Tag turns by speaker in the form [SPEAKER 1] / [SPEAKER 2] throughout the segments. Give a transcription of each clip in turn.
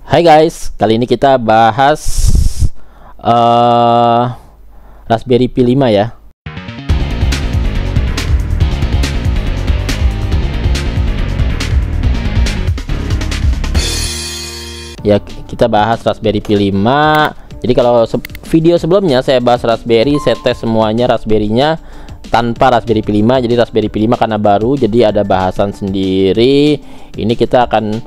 [SPEAKER 1] Hai guys, kali ini kita bahas Raspberry Pi 5 ya. Ya, kita bahas Raspberry Pi 5. Jadi kalau video sebelumnya saya bahas Raspberry, saya tes semuanya Raspberry-nya tanpa Raspberry Pi 5. Jadi Raspberry Pi 5 karena baru, jadi ada bahasan sendiri. Ini kita akan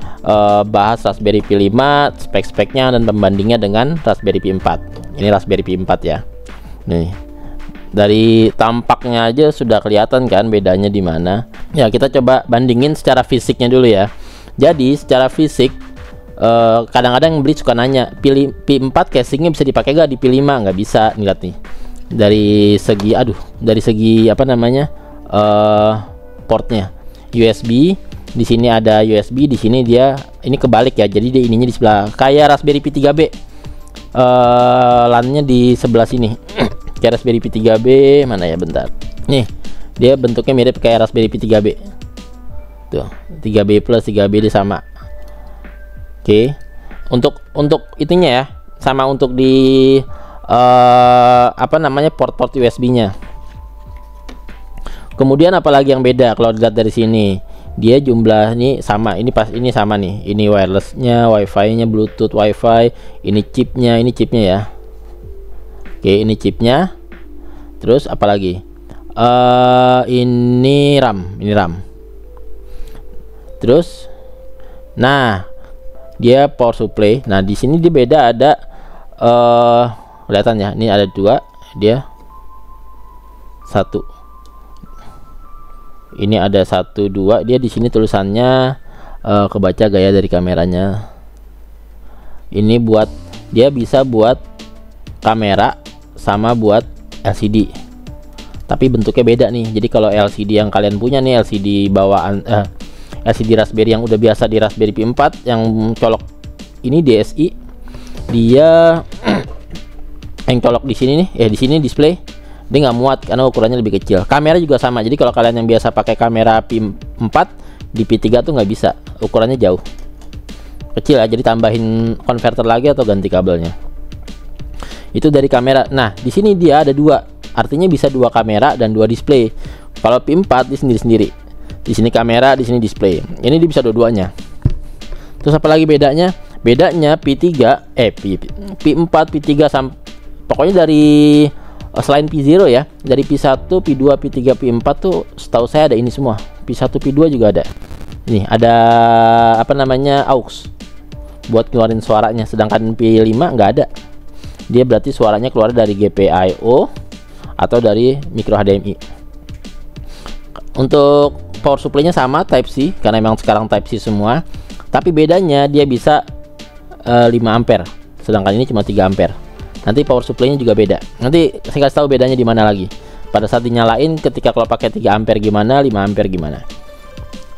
[SPEAKER 1] bahas Raspberry Pi 5, spek-speknya dan pembandingnya dengan Raspberry Pi 4. Ini Raspberry Pi 4 ya. Nih, dari tampaknya aja sudah kelihatan kan bedanya di mana. Ya, kita coba bandingin secara fisiknya dulu ya. Jadi secara fisik, kadang-kadang yang beli suka nanya, Pi 4 casingnya bisa dipakai gak di Pi 5? Nggak bisa. Nih, lihat nih, dari segi apa namanya, portnya USB. Di sini ada USB, di sini dia ini kebalik ya, jadi dia ininya di sebelah kayak Raspberry Pi 3B, LAN-nya di sebelah sini. Kayak Raspberry Pi 3B mana ya, bentar, nih dia bentuknya mirip kayak Raspberry Pi 3B tuh, 3B plus 3B dia sama. Oke, untuk itunya ya sama, untuk di apa namanya, port-port USB-nya. Kemudian apalagi yang beda kalau dilihat dari sini, dia jumlah ini sama, ini pas ini sama nih, ini wirelessnya, wifi-nya, bluetooth, wifi, ini chipnya ya. Oke, ini chipnya. Terus apalagi, ini RAM. Terus, nah dia power supply. Nah di sini dia beda, ada kelihatan ya, ini ada dua, dia satu, ini ada 1, 2. Dia di sini tulisannya kebaca gaya dari kameranya. Ini buat, dia bisa buat kamera sama buat LCD, tapi bentuknya beda nih. Jadi kalau LCD yang kalian punya nih, LCD bawaan LCD Raspberry yang udah biasa di Raspberry Pi 4 yang colok ini DSi, dia yang colok di sini nih, di sini display dia nggak muat karena ukurannya lebih kecil. Kamera juga sama, jadi kalau kalian yang biasa pakai kamera Pi 4 di Pi 3 tuh nggak bisa, ukurannya jauh kecil ya, jadi tambahin konverter lagi atau ganti kabelnya. Itu dari kamera. Nah di sini dia ada dua, artinya bisa dua kamera dan dua display. Kalau Pi 4 di sendiri-sendiri, di sini kamera, di sini display. Ini dia bisa dua-duanya. Terus apalagi bedanya? Bedanya Pi 3 Pi 4, Pi 3 sampai pokoknya dari selain Pi 0 ya, dari Pi 1, Pi 2, Pi 3, Pi 4 tuh setahu saya ada ini semua. Pi 1, Pi 2 juga ada. Ini ada apa namanya, aux buat keluarin suaranya, sedangkan Pi 5 nggak ada. Dia berarti suaranya keluar dari GPIO atau dari micro HDMI. Untuk power supply-nya sama, Type C, karena memang sekarang Type C semua. Tapi bedanya dia bisa 5 ampere, sedangkan ini cuma 3 ampere. Nanti power supply-nya juga beda. Nanti saya kasih tahu bedanya di mana lagi. Pada saat dinyalain, ketika kalau pakai 3 ampere gimana, 5 ampere gimana.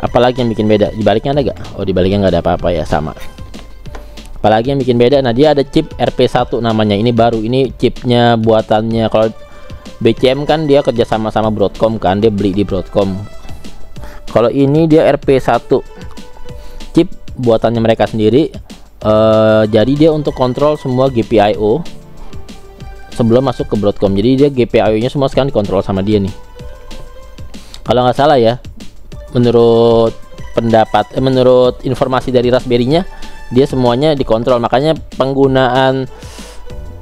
[SPEAKER 1] Apalagi yang bikin beda? Di baliknya ada gak? Oh, di baliknya nggak ada apa-apa ya, sama. Apalagi yang bikin beda? Nah, dia ada chip RP1 namanya. Ini baru, ini chipnya buatannya. Kalau BCM kan dia kerja sama Broadcom kan, dia beli di Broadcom. Kalau ini dia RP1, chip buatannya mereka sendiri. Jadi dia untuk kontrol semua GPIO sebelum masuk ke Broadcom. Jadi dia GPIO-nya semua sekarang dikontrol sama dia nih. Kalau nggak salah ya, menurut menurut informasi dari Raspberry-nya, dia semuanya dikontrol. Makanya penggunaan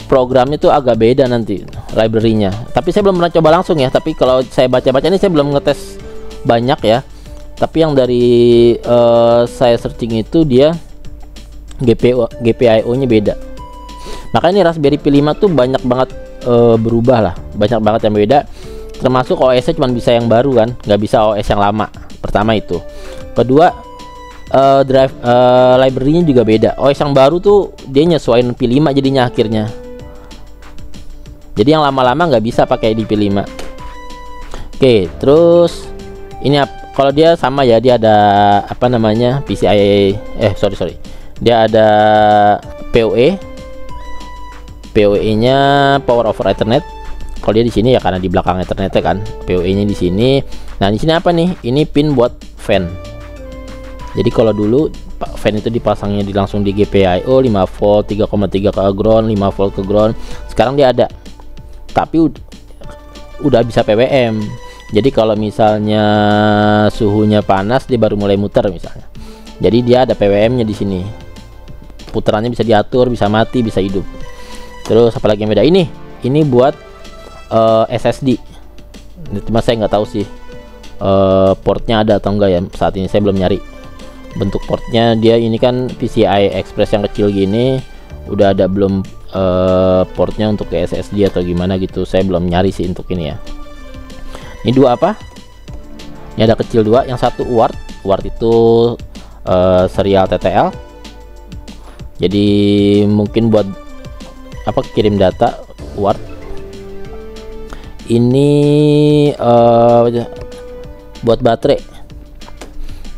[SPEAKER 1] programnya tuh agak beda nanti library-nya. Tapi saya belum pernah coba langsung ya. Tapi kalau saya baca-baca ini, saya belum ngetes banyak ya. Tapi yang dari saya searching itu dia GPIO-nya beda. Makanya ini Raspberry Pi 5 tuh banyak banget berubah lah, banyak banget yang beda. Termasuk OS-nya cuma bisa yang baru kan, nggak bisa OS yang lama. Pertama itu. Kedua, drive library-nya juga beda. OS yang baru tuh dia nyesuaiin Pi 5 jadinya akhirnya. Jadi yang lama-lama nggak bisa pakai di Pi 5. Oke, terus ini kalau dia sama ya, dia ada apa namanya, PCIe, sorry, dia ada PoE-nya Power over Ethernet. Kalau dia di sini ya karena di belakang Ethernet kan, PoE-nya di sini. Nah, di sini apa nih? Ini pin buat fan. Jadi kalau dulu fan itu dipasangnya langsung di GPIO 5 volt 3,3 ke ground, 5 volt ke ground. Sekarang dia ada, tapi udah bisa PWM. Jadi kalau misalnya suhunya panas dia baru mulai muter misalnya. Jadi dia ada PWM-nya di sini. Putarannya bisa diatur, bisa mati, bisa hidup. Terus apalagi yang beda, ini buat SSD. Cuma saya nggak tahu sih portnya ada atau enggak ya, saat ini saya belum nyari bentuk portnya. Dia ini kan PCI Express yang kecil gini, udah ada belum portnya untuk ke SSD atau gimana gitu, saya belum nyari sih untuk ini ya. Ini dua apa, ini ada kecil dua, yang satu UART itu serial TTL, jadi mungkin buat apa, kirim data UART. Ini buat baterai.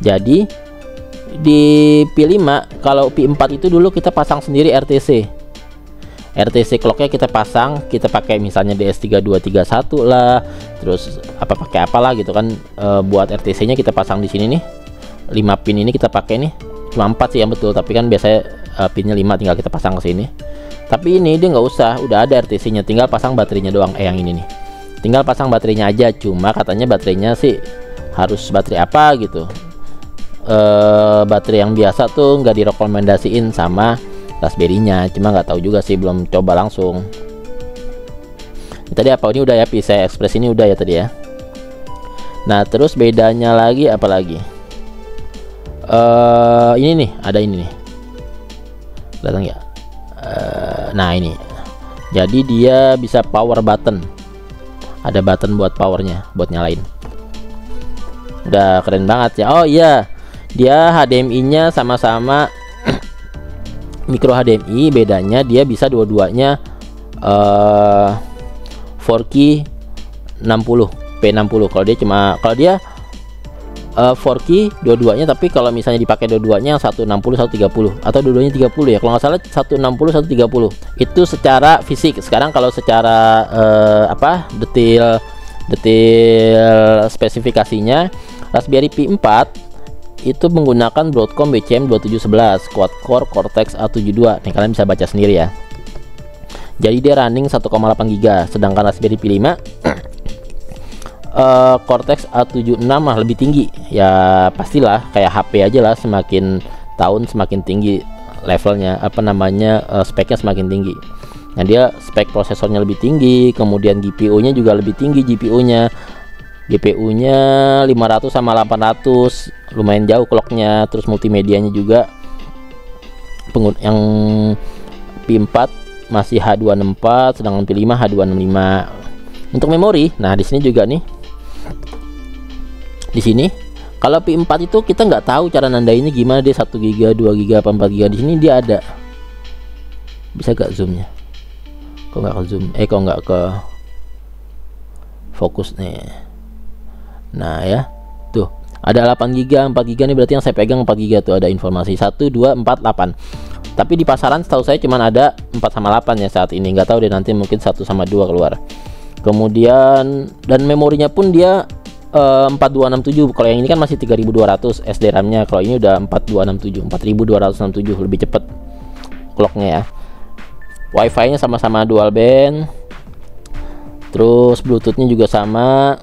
[SPEAKER 1] Jadi di P5, kalau P4 itu dulu kita pasang sendiri RTC clocknya kita pasang, kita pakai misalnya DS3231 lah, terus apa pakai apalah gitu kan. Buat RTC nya kita pasang di sini nih, 5 pin ini kita pakai nih, cuma 4 sih yang betul, tapi kan biasanya pinnya 5 tinggal kita pasang ke sini. Tapi ini dia nggak usah, udah ada RTC nya, tinggal pasang baterainya doang. Yang ini nih tinggal pasang baterainya aja, cuma katanya baterainya sih harus baterai apa gitu. Baterai yang biasa tuh nggak direkomendasiin sama Raspberry-nya, cuma nggak tahu juga sih, belum coba langsung. Ini tadi apa, ini udah ya, PCI Express ini udah ya tadi ya. Nah terus bedanya lagi apa lagi, ini nih, ada ini nih, datang ya. Nah ini, jadi dia bisa power button, ada button buat powernya, buat nyalain. Udah keren banget ya. Oh iya, dia HDMI-nya sama-sama micro HDMI, bedanya dia bisa dua-duanya 4K 60 P60. Kalau dia 4K dua-duanya, tapi kalau misalnya dipakai dua-duanya yang 160 130 atau dua-duanya 30 ya, kalau nggak salah 160 130 itu secara fisik. Sekarang kalau secara detail spesifikasinya, Raspberry Pi 4 itu menggunakan Broadcom BCM 2711 quad core Cortex A72. Nih kalian bisa baca sendiri ya. Jadi dia running 1,8 GB, sedangkan Raspberry Pi 5 Cortex A76 mah lebih tinggi. Ya pastilah kayak HP aja lah, semakin tahun semakin tinggi levelnya, speknya semakin tinggi. Nah dia spek prosesornya lebih tinggi, kemudian GPU-nya juga lebih tinggi. GPU-nya 500 sama 800, lumayan jauh clocknya. Terus multimedianya juga, yang P4 masih H264, sedangkan P5 H265. Untuk memori, nah di sini juga nih, di sini kalau P4 itu kita nggak tahu cara nandainnya gimana, dia 1 GB 2 GB apa 4 GB. Di sini dia ada, bisa gak zoomnya, kok nggak ke zoom, kok nggak ke fokus nih. Nah ya tuh ada 8 GB 4 GB nih, berarti yang saya pegang 4 GB tuh, ada informasi 1 2 4 8. Tapi di pasaran setahu saya cuman ada 4 sama 8 ya saat ini, nggak tahu deh, nanti mungkin 1 sama 2 keluar. Kemudian dan memorinya pun dia 4267. Kalau yang ini kan masih 3200 SD RAM-nya, kalau ini udah 4267 lebih cepet clocknya ya. Wi-Fi-nya sama-sama dual band, terus Bluetooth-nya juga sama.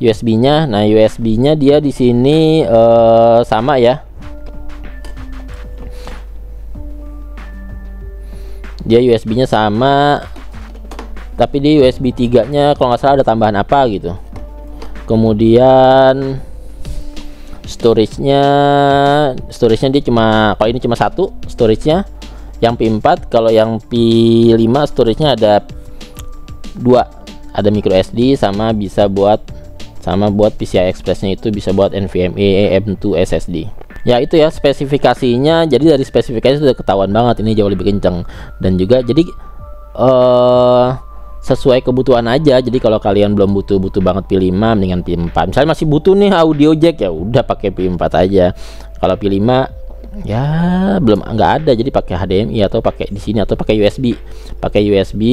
[SPEAKER 1] USB-nya, nah USB-nya dia di sini sama ya, dia USB-nya sama, tapi di USB 3-nya kalau nggak salah ada tambahan apa gitu. Kemudian storage-nya dia cuma, kalau ini cuma satu storage-nya yang P4. Kalau yang P5 storage-nya ada 2, ada micro SD sama bisa buat PCI Express-nya itu bisa buat NVMe M.2 SSD. Ya itu ya spesifikasinya. Jadi dari spesifikasi sudah ketahuan banget ini jauh lebih kencang, dan juga jadi sesuai kebutuhan aja. Jadi kalau kalian belum butuh banget P5, mendingan P4. Misalnya masih butuh nih audio jack, ya udah pakai P4 aja. Kalau P5 ya belum, nggak ada, jadi pakai HDMI atau pakai di sini, atau pakai USB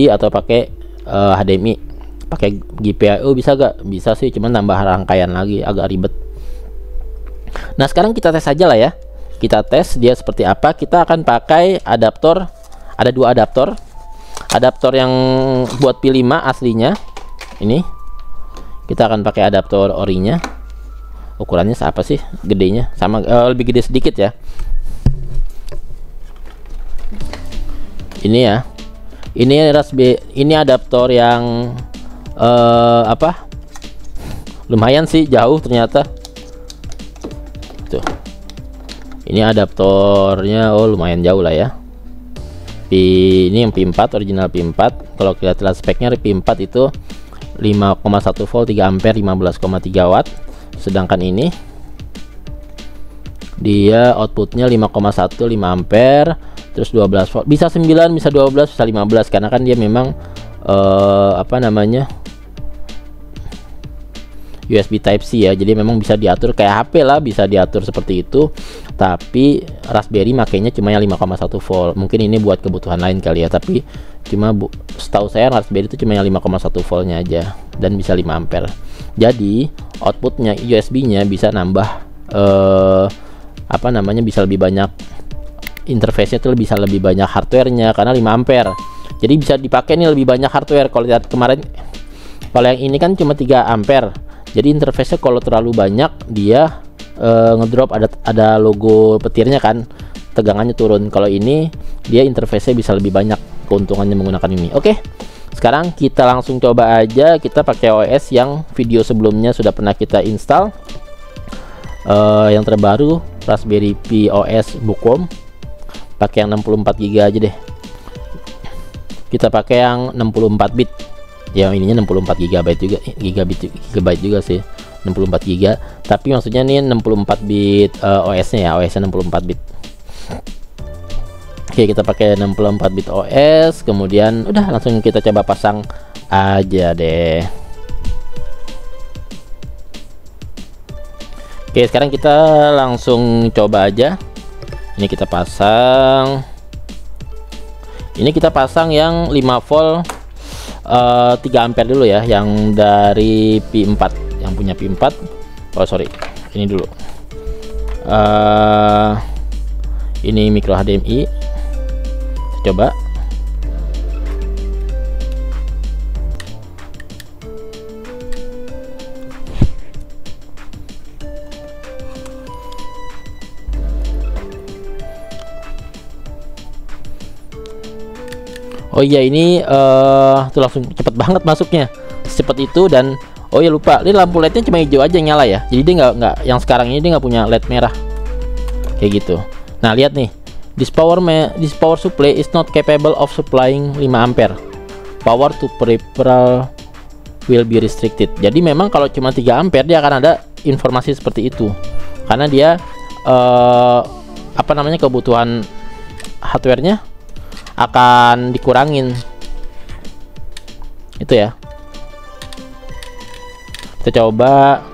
[SPEAKER 1] atau pakai HDMI, pakai GPIO bisa gak? Bisa sih, cuman tambah rangkaian lagi agak ribet. Nah sekarang kita tes aja lah ya. kita tes dia seperti apa. Kita akan pakai adaptor, ada 2 adaptor. Adaptor yang buat P5 aslinya ini, kita akan pakai adaptor orinya. Ukurannya apa sih gedenya? Sama, lebih gede sedikit ya. Ini ya, ini Raspberry, ini adaptor yang apa, lumayan sih jauh ternyata tuh. Ini adaptornya, oh lumayan jauh lah ya. Ini yang P4, original P4. Kalau kita lihat speknya, P4 itu 5,1 volt 3 ampere 15,3 watt. Sedangkan ini dia outputnya 5,1 5 ampere, terus 12 volt. Bisa 9, bisa 12, bisa 15, karena kan dia memang apa namanya, USB Type C ya, jadi memang bisa diatur kayak HP lah, bisa diatur seperti itu. Tapi Raspberry makainya cuma yang 5,1 volt. Mungkin ini buat kebutuhan lain kali ya, tapi cuma setahu saya Raspberry itu cuma yang 5,1 voltnya aja dan bisa 5 ampere. Jadi outputnya USB-nya bisa nambah apa namanya, bisa lebih banyak interface-nya tuh, bisa lebih banyak hardware-nya karena 5 ampere. Jadi bisa dipakai nih lebih banyak hardware. Kalau lihat kemarin, kalau yang ini kan cuma 3 ampere. Jadi interface-nya kalau terlalu banyak dia ngedrop, ada logo petirnya kan, tegangannya turun. Kalau ini dia interface-nya bisa lebih banyak keuntungannya menggunakan ini. Oke, sekarang kita langsung coba aja. Kita pakai OS yang video sebelumnya sudah pernah kita install, yang terbaru Raspberry Pi OS Bookworm. Pakai yang 64 GB aja deh. Kita pakai yang 64 bit. Ya ininya 64 GB juga, gigabyte juga sih, 64 GB. Tapi maksudnya nih 64 bit OS-nya ya, OS-nya 64 bit. Oke, kita pakai 64 bit OS, kemudian udah langsung kita coba pasang aja deh. Oke, sekarang kita langsung coba aja. Ini kita pasang. Ini kita pasang yang 5 volt 3 ampere dulu ya, yang dari P4, yang punya P4. Oh sorry, ini dulu. Ini micro HDMI. Coba. Oh iya, ini tuh langsung cepet banget masuknya, secepat itu. Dan oh ya lupa, ini lampu LED-nya cuma hijau aja yang nyala ya, jadi dia nggak yang sekarang ini dia nggak punya LED merah kayak gitu. Nah lihat nih, this power supply is not capable of supplying 5 ampere. Power to peripheral will be restricted. Jadi memang kalau cuma 3 ampere dia akan ada informasi seperti itu, karena dia apa namanya, kebutuhan hardware-nya akan dikurangin itu ya. Kita coba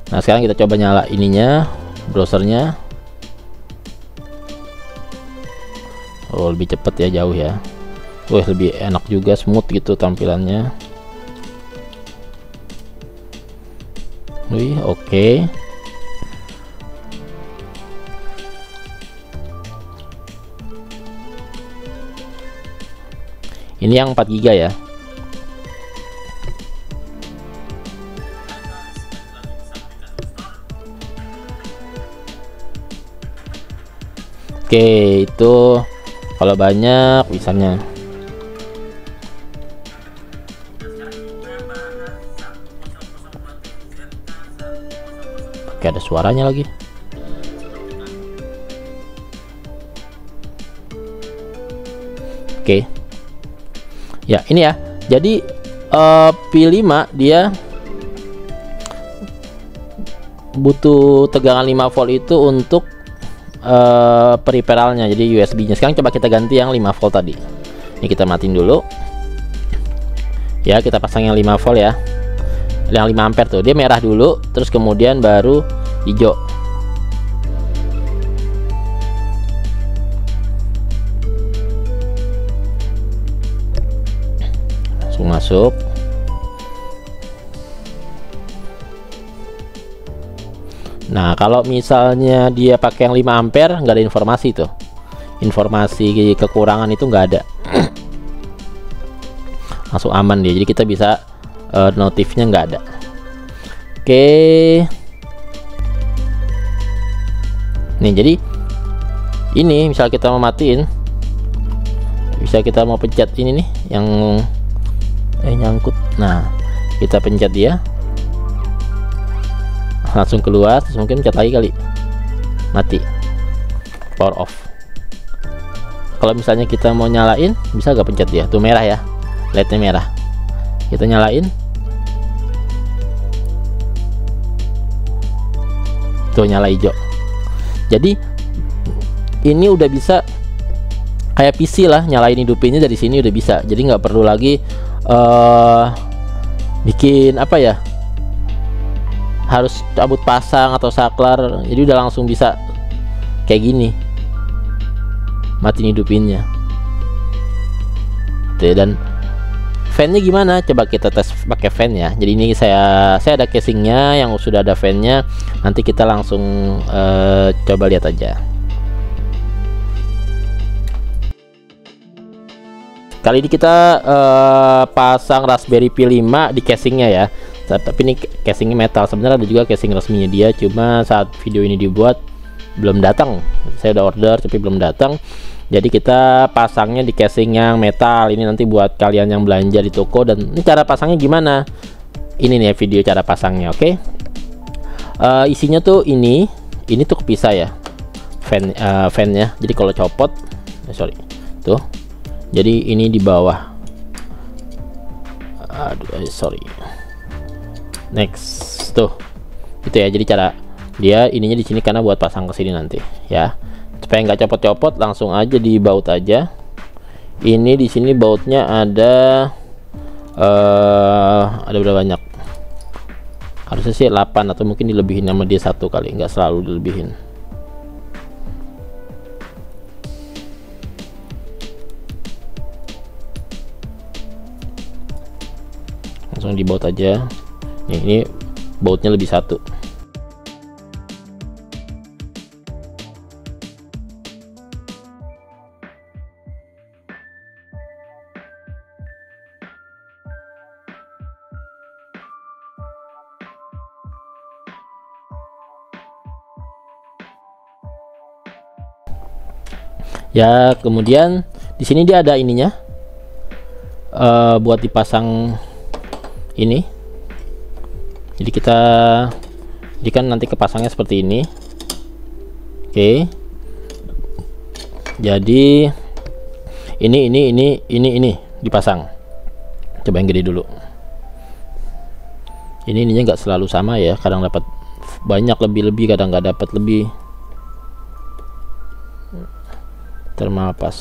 [SPEAKER 1] nah sekarang kita coba nyala ininya, browsernya. Oh lebih cepet ya, jauh ya. Wah lebih enak juga, smooth gitu tampilannya. Wih oke. Ini yang 4 GB ya. Oke, itu kalau banyak misalnya. Oke, ada suaranya lagi. Oke. Ya, ini ya. Jadi P5 dia butuh tegangan 5 volt itu untuk peripheralnya, jadi USB-nya. Sekarang coba kita ganti yang 5 volt tadi. Ini kita matiin dulu. Ya, kita pasang yang 5 volt ya. Yang 5 ampere tuh. Dia merah dulu, terus kemudian baru hijau. Langsung masuk. Nah, kalau misalnya dia pakai yang 5 ampere nggak ada informasi tuh. Informasi kekurangan itu nggak ada. Langsung aman dia. Jadi kita bisa notifnya nggak ada. Oke. Nih, jadi ini misal kita mau matiin, bisa kita mau pencet ini nih yang nyangkut. Nah, kita pencet dia, langsung keluar. Terus mungkin pencet lagi kali, mati, power off. Kalau misalnya kita mau nyalain, bisa gak pencet dia tuh merah ya, lednya merah, kita nyalain tuh nyala hijau. Jadi ini udah bisa kayak PC lah, nyalain hidupinnya dari sini udah bisa. Jadi nggak perlu lagi bikin apa ya, harus cabut pasang atau saklar. Jadi udah langsung bisa kayak gini, matiin hidupinnya. Tuh, dan fan-nya gimana? Coba kita tes pakai fan ya. Jadi ini saya ada casingnya yang sudah ada fan-nya. Nanti kita langsung coba lihat aja. Kali ini kita pasang Raspberry Pi 5 di casingnya ya. Tapi ini casingnya metal. Sebenarnya ada juga casing resminya dia, cuma saat video ini dibuat belum datang. Saya udah order tapi belum datang. Jadi kita pasangnya di casing yang metal. Ini nanti buat kalian yang belanja di toko. Dan ini cara pasangnya gimana? Ini nih video cara pasangnya. Oke. Isinya tuh ini tuh kepisah ya, fan-nya. Jadi kalau copot, sorry, tuh. Jadi ini di bawah. Aduh, sorry. Next, tuh. Itu ya. Jadi cara dia ininya di sini karena buat pasang ke sini nanti, ya. Supaya nggak copot-copot, langsung aja di baut aja. Ini di sini bautnya ada berapa banyak? Harusnya sih 8 atau mungkin dilebihin sama dia 1 kali, nggak selalu dilebihin. Langsung di baut aja. Nih, ini bautnya lebih 1. Ya, kemudian di sini dia ada ininya, buat dipasang ini. Jadi kan nanti kepasangnya seperti ini. Oke. Jadi ini dipasang. Coba yang gede dulu. Ininya nggak selalu sama ya, kadang dapat banyak lebih, kadang nggak dapat lebih. Thermal pas.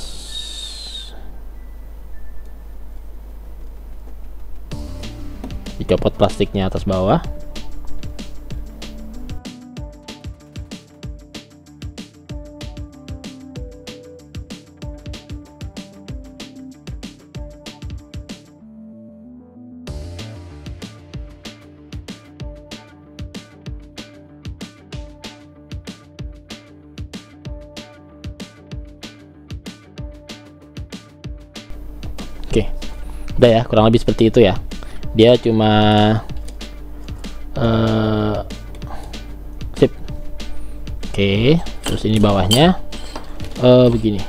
[SPEAKER 1] Dicopot plastiknya atas bawah. Oke, udah ya, kurang lebih seperti itu ya. Dia cuma sip. Oke, terus ini bawahnya begini.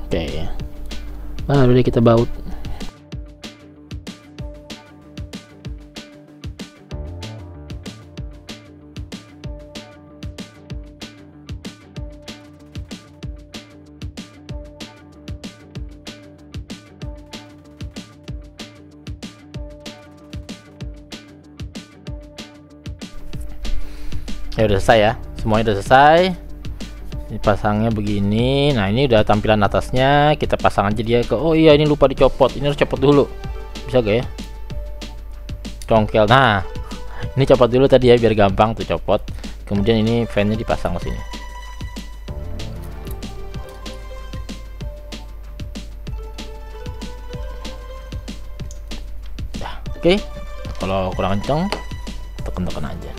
[SPEAKER 1] Oke, udah kita baut. Ya udah selesai ya, semuanya udah selesai. Ini pasangnya begini. Nah, ini udah tampilan atasnya. Kita pasang aja dia ke, oh iya ini lupa dicopot, ini harus copot dulu, bisa gak ya? Congkel. Nah, ini copot dulu tadi ya biar gampang tuh copot. Kemudian ini fan-nya dipasang ke sini. Oke, Kalau kurang kenceng tekan-tekan aja.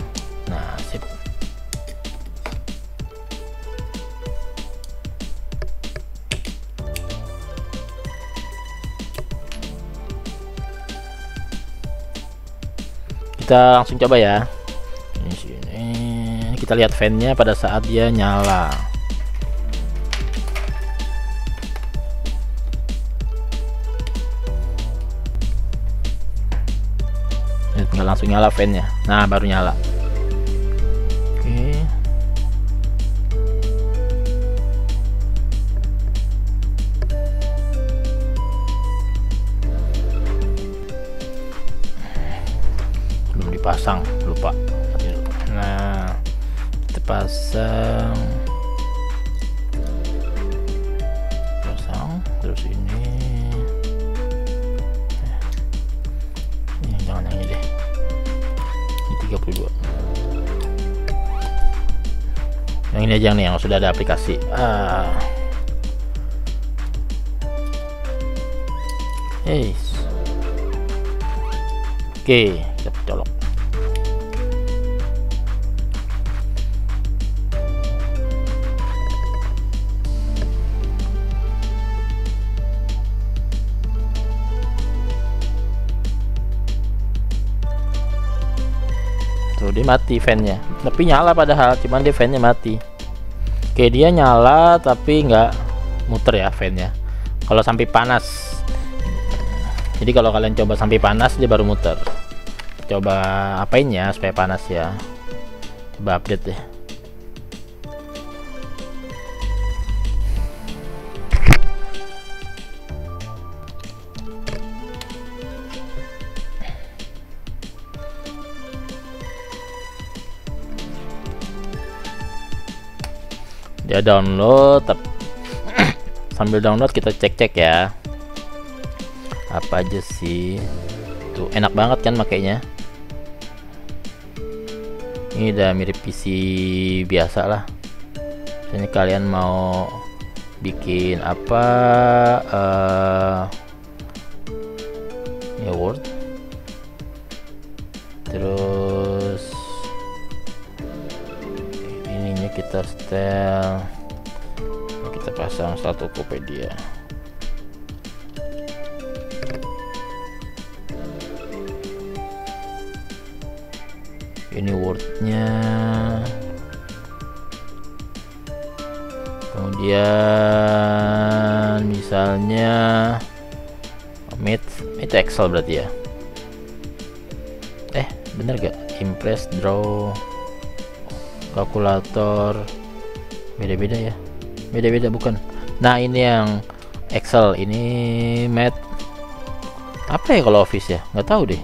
[SPEAKER 1] Nah, sip. Kita langsung coba ya. Ini sini kita lihat fan-nya pada saat dia nyala. Tinggal langsung nyala fan-nya. Nah, baru nyala. Oke. Belum dipasang, lupa. Nah, kita pasang. Terus ini. Jangan yang ini deh. 32. Yang ini aja nih yang sudah ada aplikasi. Oke, kita colok. Dia mati fan-nya, tapi nyala padahal, cuman dia fan-nya mati. Oke, dia nyala tapi nggak muter ya fan-nya. Kalau sampai panas, jadi kalau kalian coba sampai panas dia baru muter. Coba apain ya supaya panas ya. Coba update deh. Dia download. Sambil download kita cek-cek ya apa aja sih. Tuh enak banget kan makainya. Ini udah mirip PC biasa lah. Ini kalian mau bikin apa ya Word, terus ininya kita setel, kita pasang satu Tokopedia. Ini Wordnya, kemudian misalnya Meet itu Excel berarti ya. Bener gak? Impress, Draw, kalkulator, beda-beda ya, beda-beda bukan. Nah ini yang Excel, ini Math apa ya kalau Office ya, nggak tahu deh.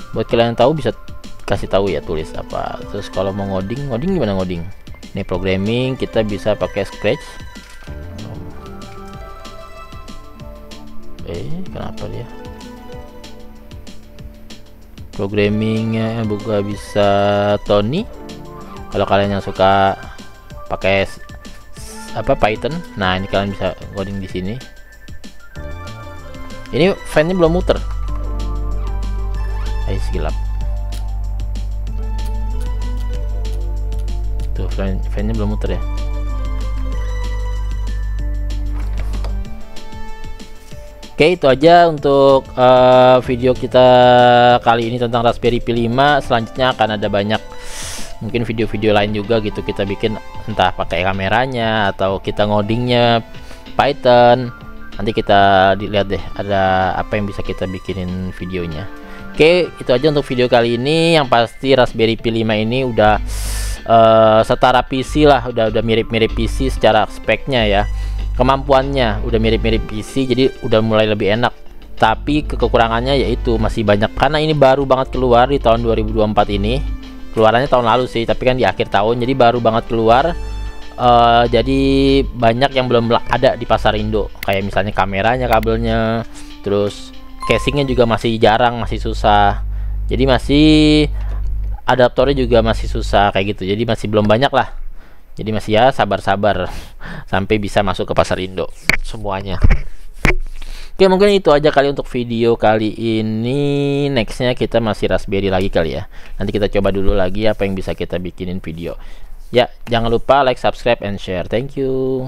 [SPEAKER 1] Buat kalian yang tahu bisa kasih tahu ya, tulis apa. Terus kalau mau ngoding gimana ngoding? Ini programming kita bisa pakai Scratch. Kenapa dia? Programmingnya buka bisa Tony. Kalau kalian yang suka pakai apa Python, nah ini kalian bisa ngoding di sini. Ini fan-nya belum muter. Ayo gelap. Tuh fan-nya belum muter ya. Oke, itu aja untuk video kita kali ini tentang Raspberry Pi 5. Selanjutnya akan ada banyak mungkin video-video lain juga gitu, kita bikin entah pakai kameranya atau kita ngodingnya Python. Nanti kita dilihat deh ada apa yang bisa kita bikinin videonya. Oke, itu aja untuk video kali ini. Yang pasti Raspberry Pi 5 ini udah setara PC lah, udah mirip-mirip PC secara speknya ya. Kemampuannya udah mirip-mirip PC, jadi udah mulai lebih enak. Tapi kekurangannya yaitu masih banyak, karena ini baru banget keluar di tahun 2024 ini. Keluarannya tahun lalu sih, tapi kan di akhir tahun, jadi baru banget keluar. Jadi banyak yang belum ada di pasar Indo, kayak misalnya kameranya, kabelnya, terus casingnya juga masih jarang, masih susah. Jadi masih adaptornya juga masih susah kayak gitu, jadi masih belum banyak lah. Jadi masih ya sabar-sabar sampai bisa masuk ke pasar Indo semuanya. Oke, mungkin itu aja kali untuk video kali ini. Nextnya kita masih Raspberry lagi kali ya. Nanti kita coba dulu lagi apa yang bisa kita bikinin video. Ya, jangan lupa like, subscribe, and share. Thank you.